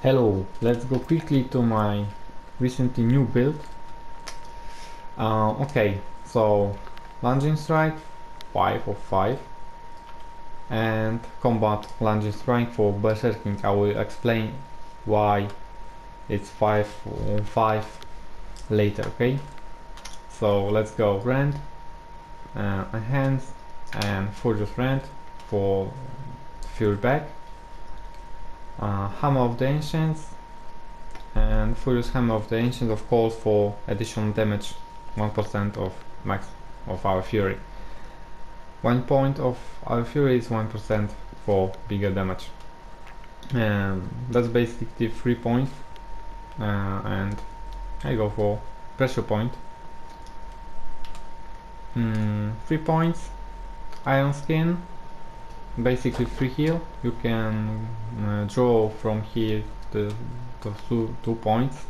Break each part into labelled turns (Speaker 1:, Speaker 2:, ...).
Speaker 1: Hello, let's go quickly to my recently new build. Okay, so lunging strike 5 of 5 and combat lunging strike for berserking. I will explain why it's 5 on 5 later, okay? So let's go rend, enhance and furious rend for fury back, hammer of the ancients and Furious Hammer of the Ancients, of course, for additional damage, 1% of max of our Fury. 1 point of our Fury is 1% for bigger damage. That's basically 3 points, and I go for pressure point. 3 points, Iron Skin, basically free heal. You can draw from here the 2 points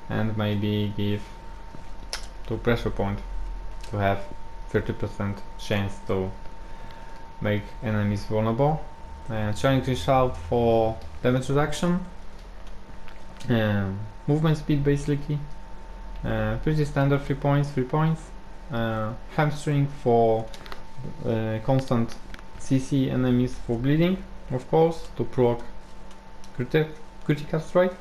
Speaker 1: and maybe give 2 pressure point to have 30% chance to make enemies vulnerable. Challenging Shout for damage reduction, movement speed basically, pretty standard 3 points, hamstring for constant CC enemies for bleeding, of course, to proc critical strike.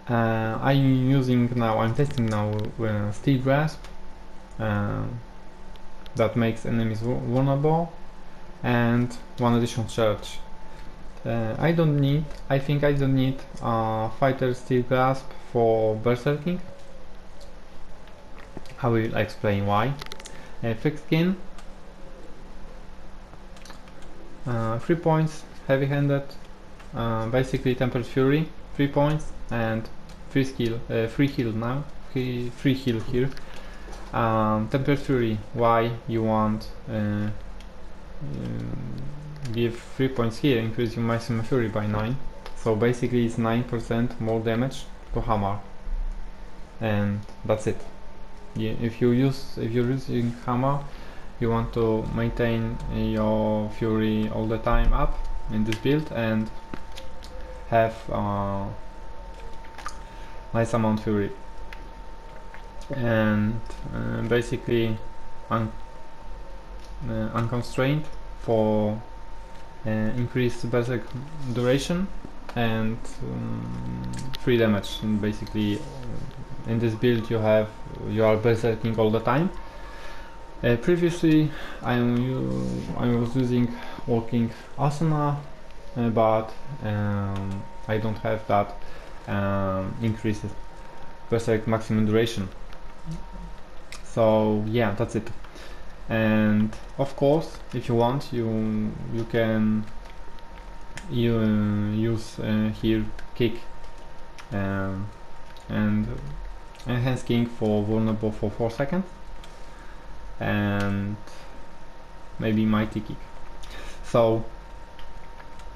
Speaker 1: I'm testing now Steel Grasp, that makes enemies vulnerable, and 1 additional charge. I think I don't need Fighter Steel Grasp for berserking. I will explain why. Thick Skin, 3 points, heavy-handed, basically Tempered Fury, 3 points, and free heal now, free heal here. Tempered Fury, why you want give 3 points here, increase your maximum fury by 9, so basically it's 9% more damage to hammer, and that's it. If you're using hammer, you want to maintain your fury all the time up in this build and have nice amount fury, and basically unconstrained for increased berserk duration and 3 damage. And basically in this build you are berserking all the time. Previously I was using working Asana, but I don't have that increased berserk maximum duration. So yeah, that's it. And of course, if you want, you can use here kick and enhance king for vulnerable for 4 seconds, and maybe mighty kick. So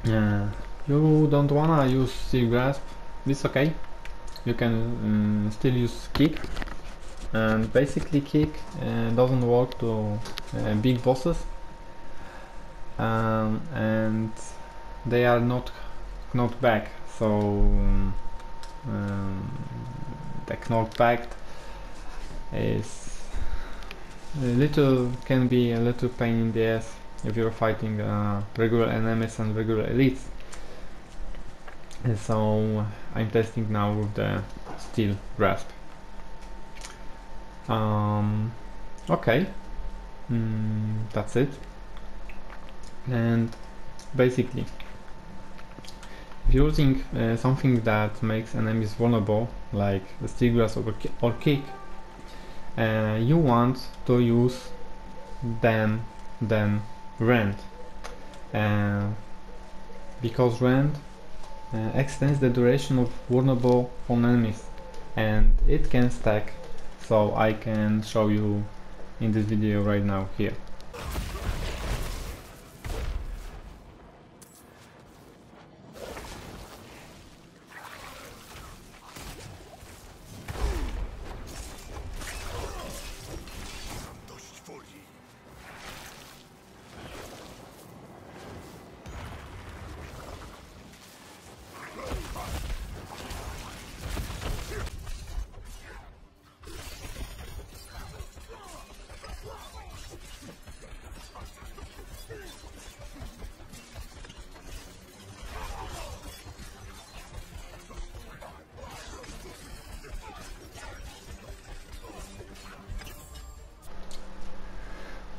Speaker 1: you don't wanna use Steel Grasp, it's okay, you can still use kick. And basically kick doesn't work to big bosses, and they are not knockback, so the knockback is can be a little pain in the ass if you're fighting regular enemies and regular elites. And so I'm testing now with the Steel Grasp. Okay, that's it. And basically, if you're using something that makes enemies vulnerable, like the Steel Grasp or kick, you want to use then rend, because rend extends the duration of vulnerable on enemies, and it can stack. So I can show you in this video right now here.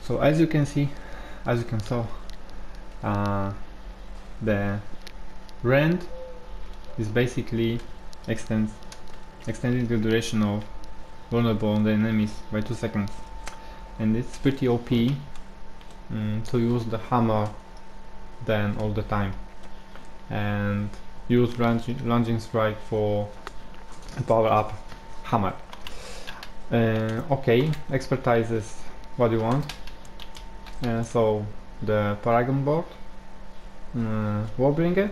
Speaker 1: So as you can see, as you can saw, the rend is basically extending the duration of vulnerable on the enemies by 2 seconds, and it's pretty OP to use the hammer then all the time, and use lunging strike for power up hammer. Okay, expertise is what you want. So the Paragon board, Warbringer,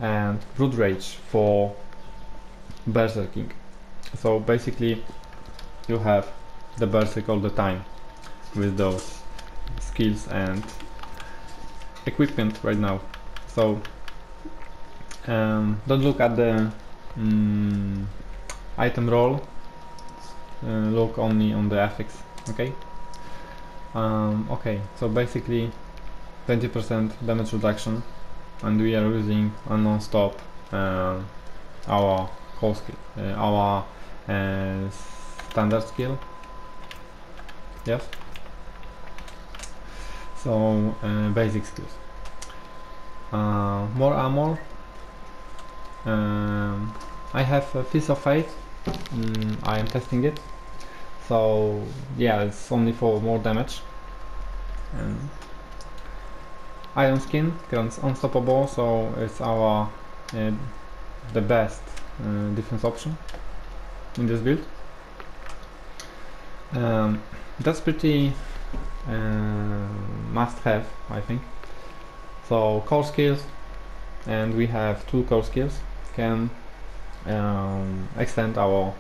Speaker 1: and Root Rage for berserking. So basically you have the berserk all the time with those skills and equipment right now. So don't look at the item roll, look only on the affix. Okay. Okay, so basically 20% damage reduction, and we are using a non-stop our core skill, our standard skill. Yes. So basic skills. More armor. I have a Fist of Fate. I am testing it. So yeah, it's only for more damage. Iron Skin grants unstoppable, so it's our the best defense option in this build. That's pretty must have, I think. So core skills, and we have 2 core skills, can extend our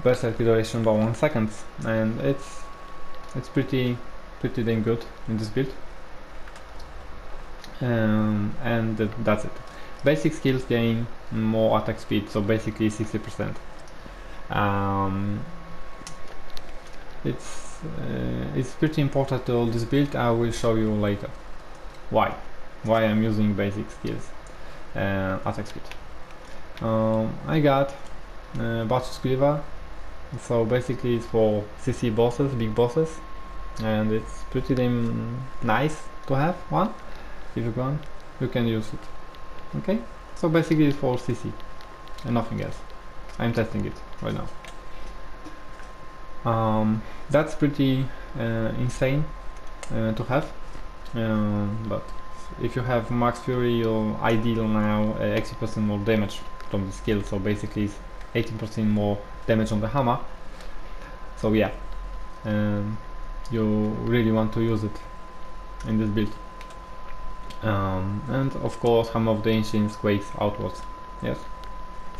Speaker 1: berserk duration by 1 second, and it's pretty damn good in this build. And that's it. Basic skills gain more attack speed, so basically 60%. It's pretty important to this build. I will show you later why I'm using basic skills attack speed. I got Butcher's Cleaver, so basically it's for CC bosses, big bosses, and it's pretty damn nice to have one. If you want, you can use it. Okay, so basically it's for CC and nothing else. I'm testing it right now. That's pretty insane to have, but if you have Max Fury, you'll ideal now 80% more damage from the skill, so basically it's 18% more damage on the hammer. So yeah, you really want to use it in this build. And of course Hammer of the Ancients quakes outwards. Yes,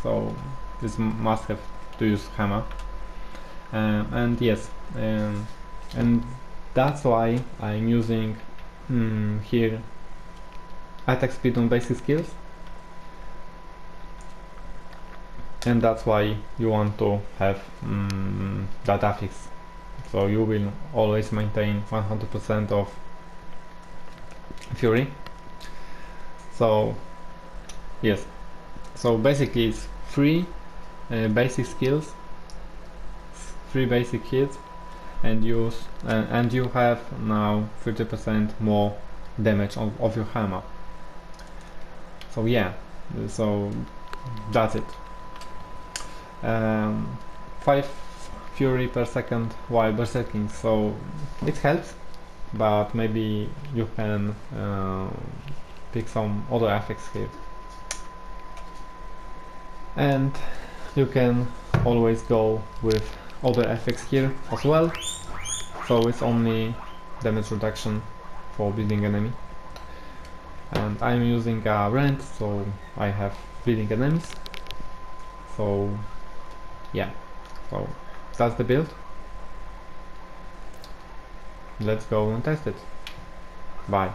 Speaker 1: so this must have to use hammer. And yes, and that's why I'm using here attack speed on basic skills, and that's why you want to have that affix, so you will always maintain 100% of fury. So yes, so basically it's 3 basic skills, 3 basic hits, and you have now 30% more damage of your hammer. So yeah, so that's it. 5 fury per second while berserking, so it helps, but maybe you can pick some other effects here, and you can always go with other effects here as well. So it's only damage reduction for bleeding enemy, and I'm using a rend, so I have bleeding enemies. So yeah, so that's the build. Let's go and test it. Bye.